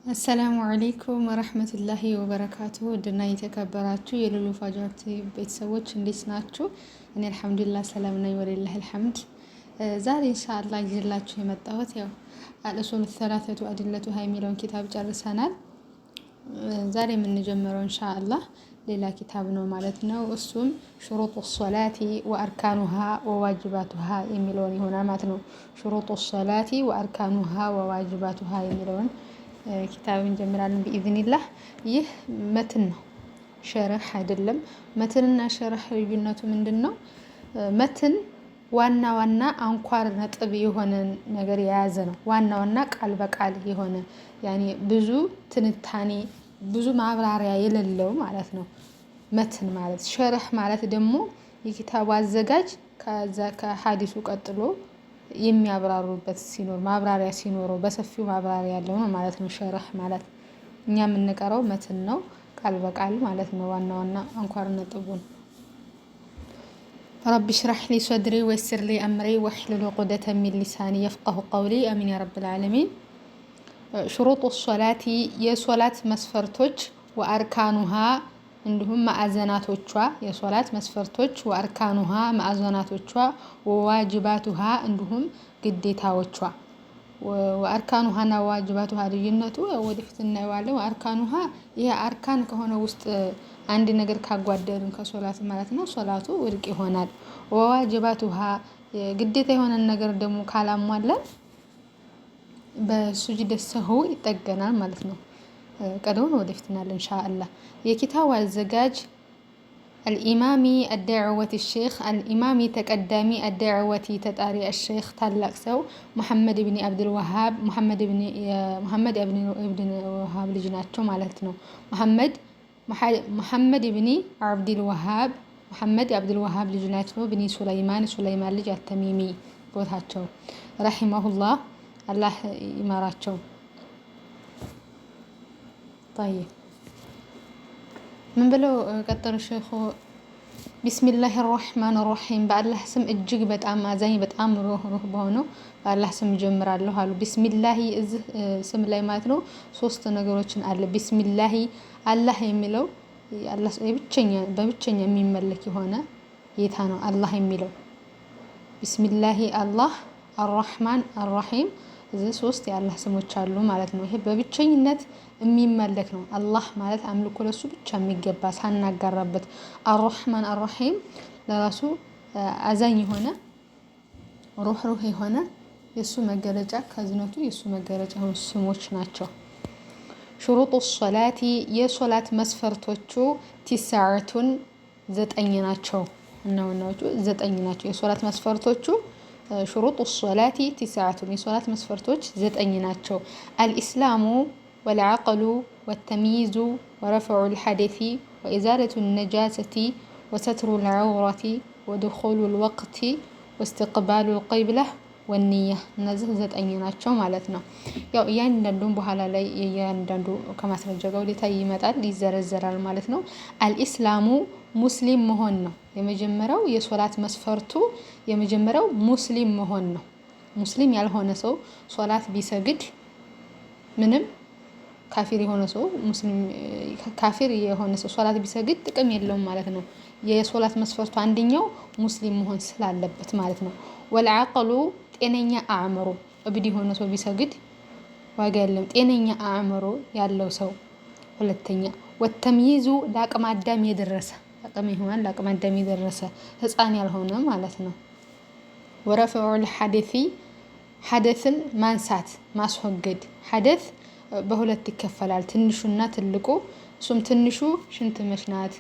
አሰላሙ አለይኩም ወራህመቱላሂ ወበረካቱሁ ድና የተከበራችሁ የሉሉ ፋጃት ቤተሰቦች እንዴት ናችሁ? እኔ አልሐምዱሊላህ ሰላም ነኝ ወሊላሂ አልሐምድ። ዛሬ ኢንሻአላህ ይዤላችሁ የመጣሁት ያው አልኡሱል ሰላሰቱ አድለቱሃ የሚለውን ኪታብ ጨርሰናል። ዛሬ የምንጀምረው ኢንሻአላህ ሌላ ኪታብ ነው ማለት ነው። እሱም ሹሩጡ ሶላቲ ወአርካኑሃ ወዋጅባቱሃ የሚለውን ይሆናል ማለት ነው። ሹሩጡ ሶላቲ ወአርካኑሃ ወዋጅባቱሃ የሚለውን ኪታብ እንጀምራለን ቢኢዝኒላህ። ይህ መትን ነው፣ ሸርህ አይደለም። መትንና ሸርህ ልዩነቱ ምንድነው? መትን ዋና ዋና አንኳር ነጥብ የሆነ ነገር የያዘ ነው። ዋና ዋና ቃል በቃል የሆነ ያኔ ብዙ ትንታኔ ብዙ ማብራሪያ የሌለው ማለት ነው መትን ማለት። ሸርህ ማለት ደግሞ የኪታቡ አዘጋጅ ከዛ ከሐዲሱ ቀጥሎ የሚያብራሩበት ሲኖር ማብራሪያ ሲኖረው በሰፊው ማብራሪያ ያለው ነው ማለት ነው። ሸርህ ማለት እኛ የምንቀረው መትን ነው፣ ቃል በቃል ማለት ነው። ዋና ዋና አንኳር ነጥቡን ረቢ ሽራህ ሊ ሶድሪ ወይስር ሊ አምሪ ወህሉል ዑቅደተ ሚን ሊሳኒ የፍቀሁ ቀውሊ አሚን ያ ረብል ዓለሚን። ሹሩጡ ሶላቲ የሶላት መስፈርቶች፣ ወአርካኑሃ እንዲሁም ማዕዘናቶቿ የሶላት መስፈርቶች፣ ወአርካኑሃ ማዕዘናቶቿ፣ ወዋጅባቱሃ እንዲሁም ግዴታዎቿ። ወአርካኑሃና ወዋጅባቱሃ ልዩነቱ ወደፊት እናየዋለን። ወአርካኑሃ ይሄ አርካን ከሆነ ውስጥ አንድ ነገር ካጓደልን ከሶላት ማለት ነው ሶላቱ ውድቅ ይሆናል። ወዋጅባቱሃ ግዴታ የሆነ ነገር ደግሞ ካላሟላን በሱጁድ ሰህው ይጠገናል ማለት ነው። ቀደውን ወደፊት እናያለን ኢንሻአላህ። የኪታቡ አዘጋጅ አልኢማሚ አዳዕወት ሼኽ አልኢማሚ ተቀዳሚ አዳዕወቲ ተጣሪ ሼኽ ታላቅ ሰው ሙሐመድ ኢብኑ አብዱል ወሃብ ሙሐመድ ኢብኑ ወሃብ ልጅ ናቸው ማለት ነው። ሙሐመድ ኢብኑ አብዱል ወሃብ ሙሐመድ አብዱል ወሃብ ልጅ ናቸው። ብኒ ሱለይማን ልጅ አተሚሚ ቦታቸው ረሂመሁላህ አላህ ይማራቸው። طيب ምን ብለው ቀጠሩ ሼኹ? ቢስሚላሂ ራህማን ራሂም በአላህ ስም እጅግ በጣም አዛኝ በጣም ሩህ በሆነው በአላህ ስም ጀምራለሁ አሉ። ቢስሚላሂ እዚህ ስም ላይ ማለት ነው ሶስት ነገሮችን አለ። ቢስሚላሂ አላህ የሚለው አላህ በብቸኛ የሚመለክ የሆነ ጌታ ነው አላህ የሚለው። ቢስሚላሂ አላህ፣ አርራህማን አርራሂም እዚህ ሶስት የአላህ ስሞች አሉ ማለት ነው። ይሄ በብቸኝነት የሚመለክ ነው። አላህ ማለት አምልኮ ለሱ ብቻ የሚገባ ሳናጋራበት። አርራህማን አርራሂም ለራሱ አዛኝ የሆነ ሩህ የሆነ የሱ መገለጫ ከዝነቱ የሱ መገለጫ የሆኑ ስሞች ናቸው። ሹሩጡ ሶላቲ የሶላት መስፈርቶቹ ቲስዓቱን ዘጠኝ ናቸው። እናውናዎቹ ዘጠኝ ናቸው የሶላት መስፈርቶቹ። ሹሩጡ ሶላቲ ቲስዓቱን የሶላት መስፈርቶች ዘጠኝ ናቸው። አልኢስላሙ ወልዐቅሉ ወተምይዙ ወረፍዑ ልሐደሲ ወኢዛለቱ ነጃሰቲ ወሰትሩ ልዐውረቲ ወድኹሉ ልወቅቲ ወስትቅባሉ ልቂብላ ወንያ። እነዚህ ዘጠኝ ናቸው ማለት ነው። ያው እያንዳንዱን በኋላ ላይ እያንዳንዱ ከማስረጃ ጋር ወደታ ይመጣል ይዘረዘራል ማለት ነው። አልኢስላሙ ሙስሊም መሆን ነው የመጀመሪያው የሶላት መስፈርቱ። የመጀመሪያው ሙስሊም መሆን ነው። ሙስሊም ያልሆነ ሰው ሶላት ቢሰግድ ምንም ካፊር የሆነ ሰው ካፊር የሆነ ሰው ሶላት ቢሰግድ ጥቅም የለውም ማለት ነው። የሶላት መስፈርቱ አንደኛው ሙስሊም መሆን ስላለበት ማለት ነው። ወልዐቅሉ ጤነኛ አእምሮ፣ እብድ የሆነ ሰው ቢሰግድ ዋጋ የለም። ጤነኛ አእምሮ ያለው ሰው ሁለተኛ። ወተምይዙ ለአቅመ አዳም የደረሰ ለአቅመ አዳም የደረሰ ህፃን ያልሆነ ማለት ነው። ወረፍዑ ልሐደሲ ሐደስን ማንሳት ማስወገድ። ሐደስ በሁለት ይከፈላል፣ ትንሹና ትልቁ። እሱም ትንሹ ሽንት መሽናት፣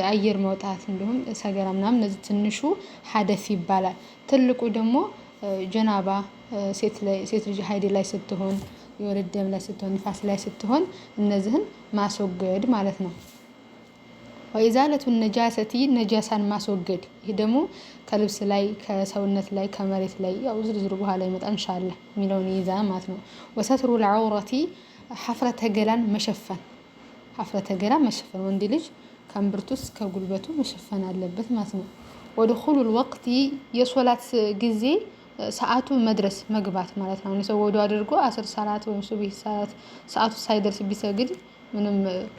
አየር መውጣት እንዲሁም ሰገራ ምናምን እነዚህ ትንሹ ሐደስ ይባላል። ትልቁ ደግሞ ጀናባ ሴት ልጅ ሀይድ ላይ ስትሆን፣ የወለድ ደም ላይ ስትሆን፣ ንፋስ ላይ ስትሆን እነዚህን ማስወገድ ማለት ነው። ወኢዛለቱ ነጃሰቲ ነጃሳን ማስወገድ። ይህ ደግሞ ከልብስ ላይ ከሰውነት ላይ ከመሬት ላይ ያው ዝርዝሩ በኋላ ይመጣል ኢንሻአላህ የሚለውን ይይዛል ማለት ነው። ወሰትሩ ልዐውረቲ ሐፍረተ ገላን መሸፈን። ሐፍረተ ገላን መሸፈን ወንድ ልጅ ከእምብርቱ እስከ ጉልበቱ መሸፈን አለበት ማለት ነው። ወድኹሉ ልወቅቲ የሶላት ጊዜ ሰዓቱ መድረስ መግባት ማለት ነው። ሰው ወዶ አድርጎ 10 ሰዓት ወይም ሱብሂ ሰዓቱ ሳይደርስ ቢሰግድ ምንም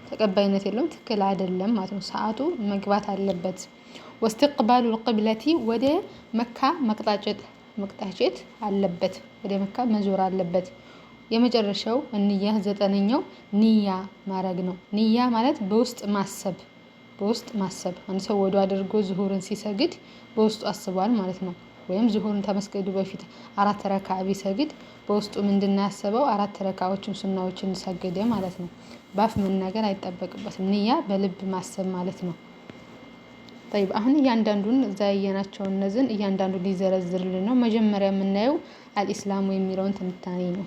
ተቀባይነት የለውም፣ ትክክል አይደለም ማለት ነው። ሰዓቱ መግባት አለበት። ወስትቅባሉ ልቅብለቲ ወደ መካ መቅጣጨት አለበት፣ ወደ መካ መዞር አለበት። የመጨረሻው እንያ 9ኛው ንያ ማድረግ ነው። ንያ ማለት በውስጥ ማሰብ አንድ ሰው ወዶ አድርጎ ዙሁርን ሲሰግድ በውስጡ አስቧል ማለት ነው። ወይም ዙሁርን ተመስገዱ በፊት 4 ረካ ቢሰግድ በውስጡ ምንድን ያሰበው 4 ረካዎችን ሱናዎችን ሰገደ ማለት ነው። ባፍ መናገር አይጠበቅበትም። ንያ በልብ ማሰብ ማለት ነው። طيب አሁን እያንዳንዱን እዛ ያየናቸው እነዚህን እያንዳንዱ ሊዘረዝርልን ነው። መጀመሪያ የምናየው አልኢስላሙ የሚለውን ትንታኔ ነው።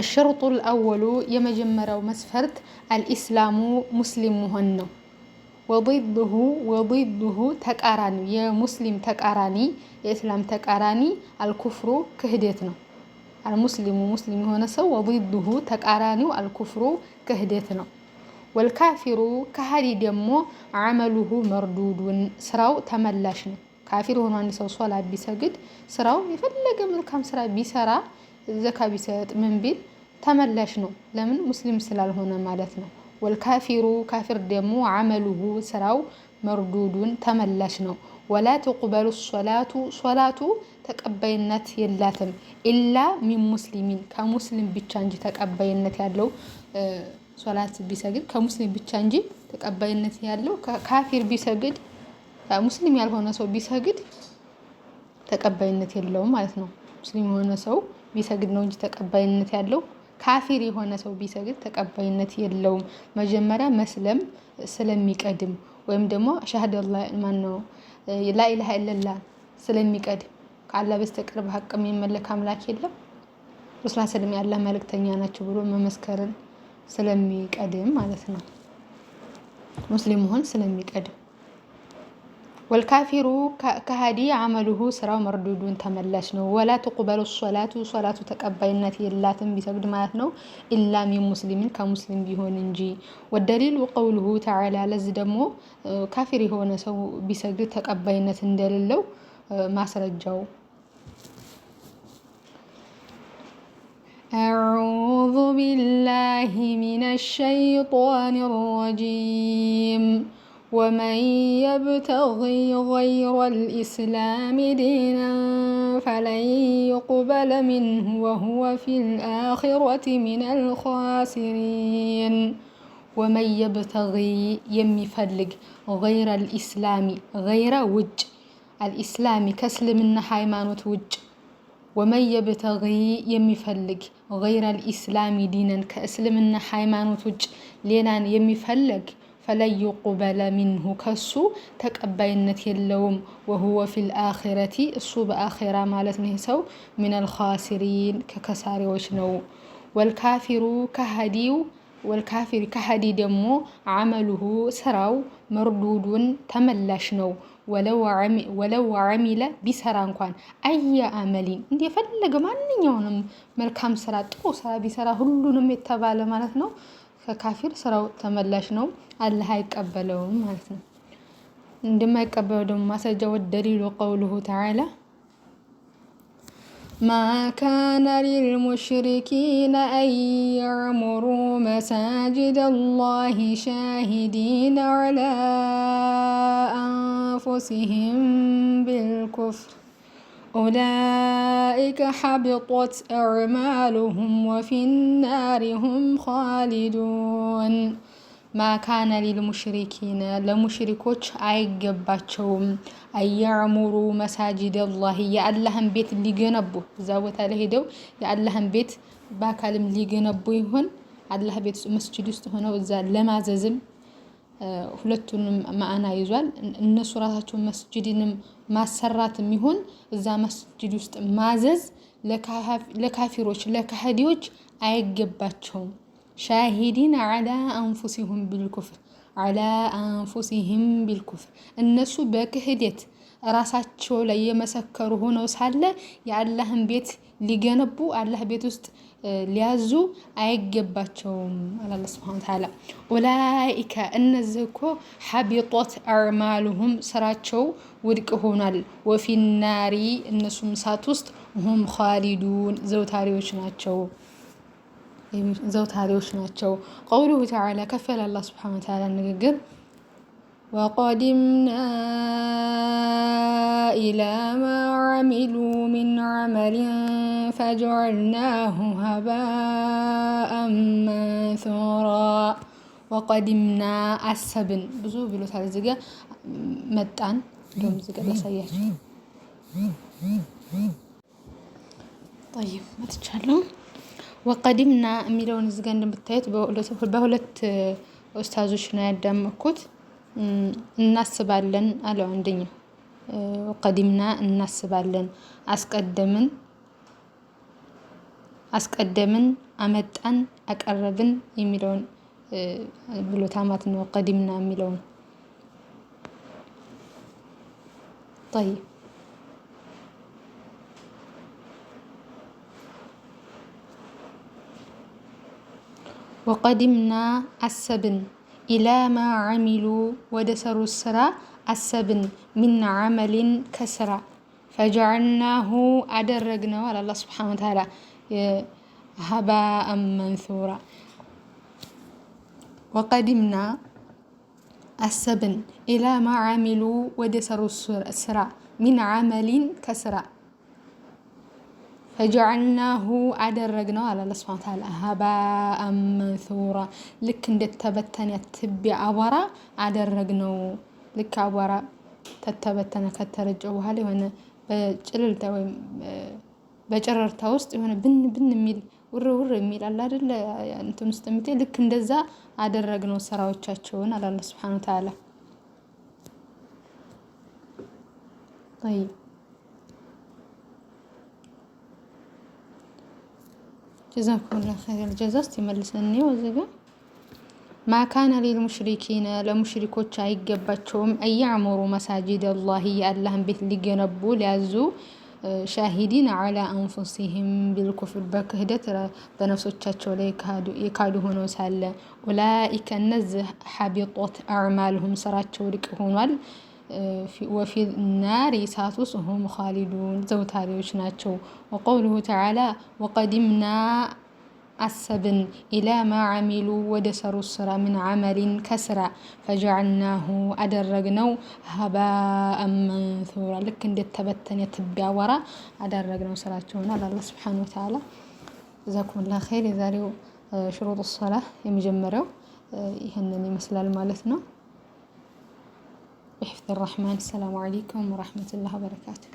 الشرط الأول የመጀመሪያው መስፈርት አልኢስላሙ ሙስሊም መሆን ነው። ወضده ተቃራኒ የሙስሊም ተቃራኒ የእስላም ተቃራኒ አልኩፍሩ ክህደት ነው። አልሙስሊሙ ሙስሊም የሆነ ሰው ወضده ተቃራኒው አልኩፍሩ ክህደት ነው። ወልካፊሩ ከሃዲ ደግሞ አመሉሁ መርዱዱን ስራው ተመላሽ ነው። ካፊር ሆኖ አንድ ሰው ሶላት ቢሰግድ ስራው የፈለገ መልካም ስራ ቢሰራ ዘካ ቢሰጥ ምን ቢል ተመላሽ ነው። ለምን? ሙስሊም ስላልሆነ ማለት ነው። ወልካፊሩ ካፊር ደግሞ አመሉሁ ስራው መርዱዱን ተመላሽ ነው። ወላ ተቅበሉ ሶላቱ ተቀባይነት የላትም ኢላ ሚን ሙስሊሚን ከሙስሊም ብቻ እንጂ ተቀባይነት ያለው ሶላት ቢሰግድ ከሙስሊም ብቻ እንጂ ተቀባይነት ያለው ካፊር ቢሰግድ ሙስሊም ያልሆነ ሰው ቢሰግድ ተቀባይነት የለውም ማለት ነው። ሙስሊም የሆነ ሰው ቢሰግድ ነው እንጂ ተቀባይነት ያለው። ካፊር የሆነ ሰው ቢሰግድ ተቀባይነት የለውም። መጀመሪያ መስለም ስለሚቀድም ወይም ደግሞ ሻሃዳ ላኢላሃ ኢለላህ ስለሚቀድም ከአላህ በስተቀር በሐቅ የሚመለክ አምላክ የለም ረሱል ሰለላሁ ዐለይሂ ወሰለም መልእክተኛ ናቸው ብሎ መመስከርን ስለሚቀድም ማለት ነው። ሙስሊም መሆን ስለሚቀድም። ወልካፊሩ ከሃዲ አመሉሁ ስራው መርዱዱን ተመላሽ ነው። ወላ ተቅበሉ ሶላቱ ተቀባይነት የላትም ቢሰግድ ማለት ነው። ኢላ ሚን ሙስሊሚን ከሙስሊም ቢሆን እንጂ። ወደሊሉ ቀውሉሁ ተዓላ ለዚህ ደግሞ ካፊር የሆነ ሰው ቢሰግድ ተቀባይነት እንደሌለው ማስረጃው أعوذ بالله من الشيطان الرجيم ومن يبتغي غير الإسلام دينا فلن يقبل منه وهو في الآخرة من الخاسرين ومن يبتغي يمفلق غير الإسلام غير وج الإسلام كسلمنا ሃይማኖት ውጭ ومن يبتغي يمفلق غير الإسلام دينا كأسلمنا ሃይማኖት ውጭ ሌላን የሚፈልግ فلن يقبل منه كسو تقبينت يلوم وهو في الآخرة السو بآخرة مالتنه سو من الخاسرين ككساريوش نو. والكافر كهدي دمو عمله سراو مردود تملاش نو ولو عمل بسرا انكوان اي عملين اندي فلغ ماننيونم መልካም ስራ ጥሩ ስራ ቢሰራ ሁሉንም የተባለ ማለት ነው ከካፊር ስራው ተመላሽ ነው። አላህ አይቀበለውም ማለት ነው። እንደማይቀበለው ደግሞ ማስረጃው ወደሊሉ ቀውሉሁ ተዓላ ما كان للمشركين أن يعمروا مساجد الله شاهدين على أنفسهم بالكفر أولئك حبطت أعمالهم وفي النار هم خالدون. ما كان للمشركين لمشركوች አይገባቸውም አያዕሙሩ مساجد الله የአላህን ቤት ሊገነቡ እዛ ቦታ ላይ ሄደው የአላህን ቤት በአካልም ሊገነቡ ይሆን አላህ ቤት መስጂድ ውስጥ ሆነው እዛ ለማዘዝም ሁለቱንም ማዕና ይዟል። እነሱ ራሳቸው መስጂድንም ማሰራትም ይሁን እዛ መስጂድ ውስጥ ማዘዝ ለካፊሮች ለካህዲዎች አይገባቸውም። ሻሂዲን على أنفسهم بالكفر እነሱ በክህደት ራሳቸው ላይ የመሰከሩ ሆነው ሳለ የአላህን ቤት ሊገነቡ አላህ ቤት ውስጥ ሊያዙ አይገባቸውም አላህ ሱብሓነሁ ወተዓላ። ኡላኢከ እነዚህ እኮ ሐቢጦት አዕማሉሁም ስራቸው ውድቅ ሆኗል። ወፊናሪ እነሱም እሳት ውስጥ ሁም ኻሊዱን ዘውታሪዎች ናቸው። ቀውሉሁ ተዓላ ከፍ ያለ አላህ ሱብሓነሁ ወተዓላ ንግግር ወቀዲምና ኢላ ማ ዐሚሉ ሚን ዐመሊን ፈጀዐልናሁ ሀባአን መንሱራ። ወቀዲምና አሰብን ብዙ ብሎታል። እዚህ ጋ መጣን እንደውም እዚህ ጋ ላሳያችሁ። ጠይብ መጥቻለሁ። ወቀዲምና የሚለውን እዚህ ጋ እንደምታዩት በሁለት ኡስታዞች ነው ያዳመኩት። እናስባለን አለው አንደኛው። ወቀዲምና እናስባለን አስቀደምን አመጣን አቀረብን የሚለውን ብሎታ ማለት ነው። ወቀዲምና የሚለውን طيب ወቀዲምና አሰብን ኢላ ማ ዐሚሉ ወደ ሰሩ ስራ አሰብን ሚን ዐመሊን ከስራ ፈጀዐልናሁ አደረግነው አለ አላህ ሱብሓነሁ ወተዓላ ሀባአን መንሱራ። ወቀዲምና አሰብን ኢላ ማ ዐሚሉ ወደ ሰሩ ስራ ሚን ዐመሊን ከስራ ፈጀዐልናሁ አደረግነው አለ አላህ ሱብሓነሁ ወተዓላ ሀባአን መንሱራ ልክ እንደተበተነ ትቢያ አቧራ አደረግነው። ልክ አቧራ ተተበተነ ከተረጨ በኋላ የሆነ በጭልልታ ወይም በጨረርታ ውስጥ የሆነ ብን ብን የሚል ውር ውር የሚል አለ አይደል እንትን ውስጥ የሚል ልክ እንደዛ አደረግነው ስራዎቻቸውን አለ አላህ ሱብሓነሁ ወተዓላ። طيب ጀዛኩሙላሁ ኸይረል ጀዛ። እስቲ መልሰን ወዘገ ማካነ ሊልሙሽሪኪነ ለሙሽሪኮች አይገባቸውም አያዕሙሩ መሳጂድ አላህ የአላህን ቤት ሊገነቡ ሊያዙ ሻሂዲን ዐላ አንፉሲሂም ቢልኩፍር በክህደት በነፍሶቻቸው ላይ የካዱ ሆነው ሳለ ኡላኢከ እነዚህ ሐቢጦት አዕማልሁም ስራቸው ውድቅ ሆኗል። ወፊ ናር እሳት ውስጥ ሁም ኻሊዱን ዘውታሪዎች ናቸው። ወቀውሉሁ ተዓላ ወቀዲምና አሰብን ኢላ ማ ዐሚሉ ወደ ሰሩ ስራ ምን ዐመሊን ከስራ ፈጀዐልናሁ አደረግነው ሀባአን መንሱራ ልክ እንደተበተነ ትቢያ አቧራ አደረግነው ስራቸውን አለ አላህ ሱብሓነሁ ወተዓላ። ጀዛኩሙላሁ ኸይር። የዛሬው ሽሩጡ ሶላህ የመጀመሪያው ይህንን ይመስላል ማለት ነው። بحفظ الرحمن. السلام عليكم ورحمة الله وبركاته.